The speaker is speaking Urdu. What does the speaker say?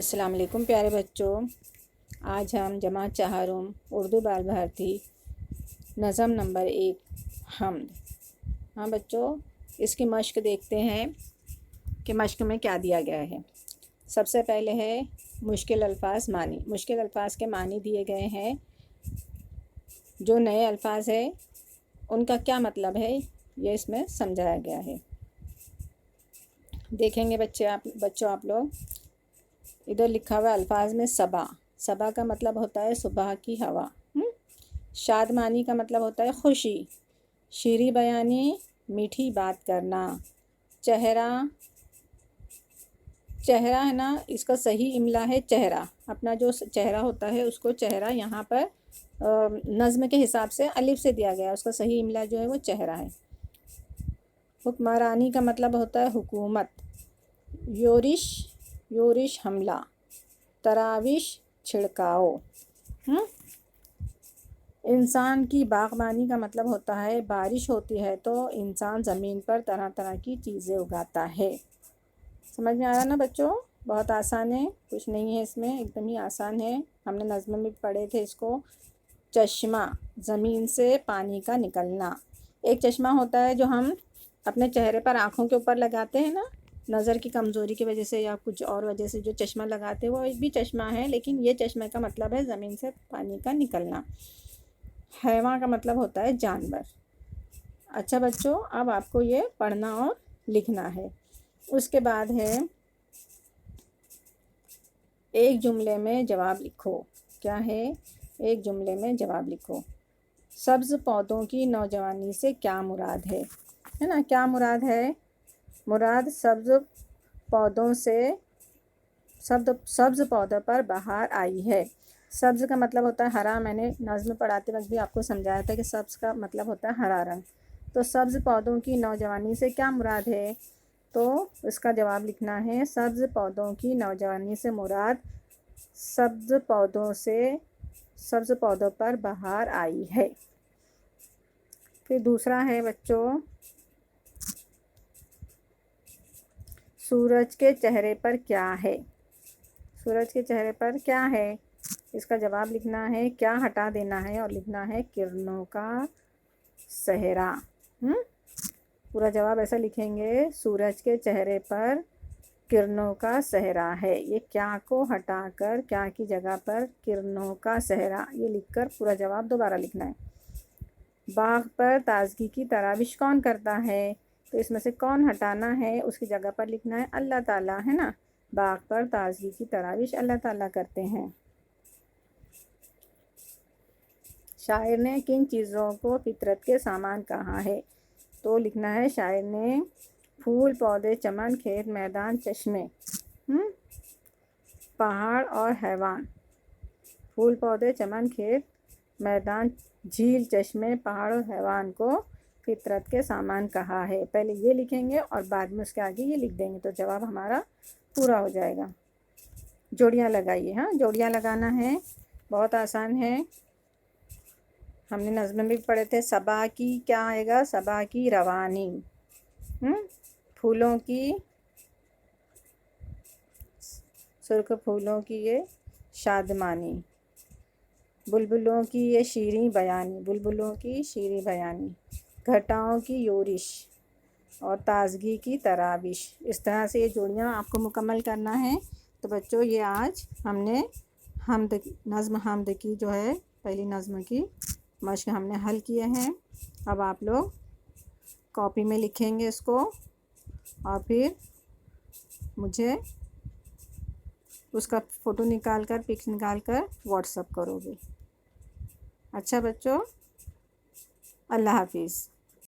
السلام علیکم پیارے بچوں، آج ہم جماعت چہارم اردو بال بھارتی نظم نمبر 1 حمد۔ ہاں بچوں، اس کی مشق دیکھتے ہیں کہ مشق میں کیا دیا گیا ہے۔ سب سے پہلے ہے مشکل الفاظ معنی۔ مشکل الفاظ کے معنی دیے گئے ہیں۔ جو نئے الفاظ ہیں ان کا کیا مطلب ہے یہ اس میں سمجھایا گیا ہے۔ دیکھیں گے بچوں آپ لوگ، ادھر لکھا ہوا الفاظ میں صبا۔ صبا کا مطلب ہوتا ہے صبح کی ہوا۔ شادمانی کا مطلب ہوتا ہے خوشی۔ شیریں بیانی میٹھی بات کرنا۔ چہرہ ہے نا، اس کا صحیح املا ہے چہرہ۔ اپنا جو چہرہ ہوتا ہے اس کو چہرہ یہاں پر نظم کے حساب سے الف سے دیا گیا، اس کا صحیح املا جو ہے وہ چہرہ ہے۔ حکمرانی کا مطلب ہوتا ہے حکومت۔ یورش حملہ۔ تراوش چھڑکاؤ۔ انسان کی باغبانی کا مطلب ہوتا ہے بارش ہوتی ہے تو انسان زمین پر طرح طرح کی چیزیں اگاتا ہے۔ سمجھ میں آیا نا بچوں؟ بہت آسان ہے، کچھ نہیں ہے اس میں، ایک دم ہی آسان ہے۔ ہم نے نظم میں پڑھے تھے اس کو۔ چشمہ، زمین سے پانی کا نکلنا۔ ایک چشمہ ہوتا ہے جو ہم اپنے چہرے پر آنکھوں کے اوپر لگاتے ہیں نا، نظر کی کمزوری کی وجہ سے یا کچھ اور وجہ سے جو چشمہ لگاتے ہیں وہ ایک بھی چشمہ ہے، لیکن یہ چشمے کا مطلب ہے زمین سے پانی کا نکلنا۔ حیوان کا مطلب ہوتا ہے جانور۔ اچھا بچوں، اب آپ کو یہ پڑھنا اور لکھنا ہے۔ اس کے بعد ہے ایک جملے میں جواب لکھو۔ کیا ہے؟ ایک جملے میں جواب لکھو۔ سبز پودوں کی نوجوانی سے کیا مراد ہے نا؟ کیا مراد ہے؟ مراد سبز پودوں سے سبز پودوں پر بہار آئی ہے۔ سبز کا مطلب ہوتا ہے ہرا۔ میں نے نظم پڑھاتے وقت بھی آپ کو سمجھایا تھا کہ سبز کا مطلب ہوتا ہے ہرا رنگ۔ تو سبز پودوں کی نوجوانی سے کیا مراد ہے؟ تو اس کا جواب لکھنا ہے سبز پودوں کی نوجوانی سے مراد سبز پودوں پر بہار آئی ہے۔ پھر دوسرا ہے بچوں، سورج کے چہرے پر کیا ہے؟ سورج کے چہرے پر کیا ہے؟ اس کا جواب لکھنا ہے کیا ہٹا دینا ہے اور لکھنا ہے کرنوں کا صحرا۔ پورا جواب ایسا لکھیں گے، سورج کے چہرے پر کرنوں کا صحرا ہے۔ یہ کیا کو ہٹا کر کیا کی جگہ پر کرنوں کا صحرا یہ لکھ کر پورا جواب دوبارہ لکھنا ہے۔ باغ پر تازگی کی تراوش کون کرتا ہے؟ تو اس میں سے کون ہٹانا ہے، اس کی جگہ پر لکھنا ہے اللہ تعالیٰ، ہے نا۔ باغ پر تازگی کی تراوش اللہ تعالیٰ کرتے ہیں۔ شاعر نے کن چیزوں کو فطرت کے سامان کہا ہے؟ تو لکھنا ہے شاعر نے پھول پودے چمن کھیت میدان چشمے پہاڑ اور حیوان۔ پھول پودے چمن کھیت میدان جھیل چشمے پہاڑ اور حیوان کو فطرت کے سامان کہا ہے۔ پہلے یہ لکھیں گے اور بعد میں اس کے آگے یہ لکھ دیں گے تو جواب ہمارا پورا ہو جائے گا۔ جوڑیاں لگائیے۔ ہاں، جوڑیاں لگانا ہے، بہت آسان ہے۔ ہم نے نظم میں بھی پڑھے تھے۔ صبا کی کیا آئے گا؟ صبا کی روانی۔ پھولوں کی سرخ پھولوں کی یہ شادمانی۔ بلبلوں کی یہ شیریں بیانی۔ بلبلوں کی شیریں بیانی۔ گھٹاؤں کی یورش اور تازگی کی تراوش۔ اس طرح سے یہ جوڑیاں آپ کو مکمل کرنا ہے۔ تو بچوں، یہ آج ہم نے نظم حمد کی جو ہے پہلی نظم کی مشق ہم نے حل کیے ہیں۔ اب آپ لوگ کاپی میں لکھیں گے اس کو اور پھر مجھے اس کا فوٹو نکال کر پکس نکال کر واٹس اپ کرو گے۔ اچھا بچوں، اللہ حافظ۔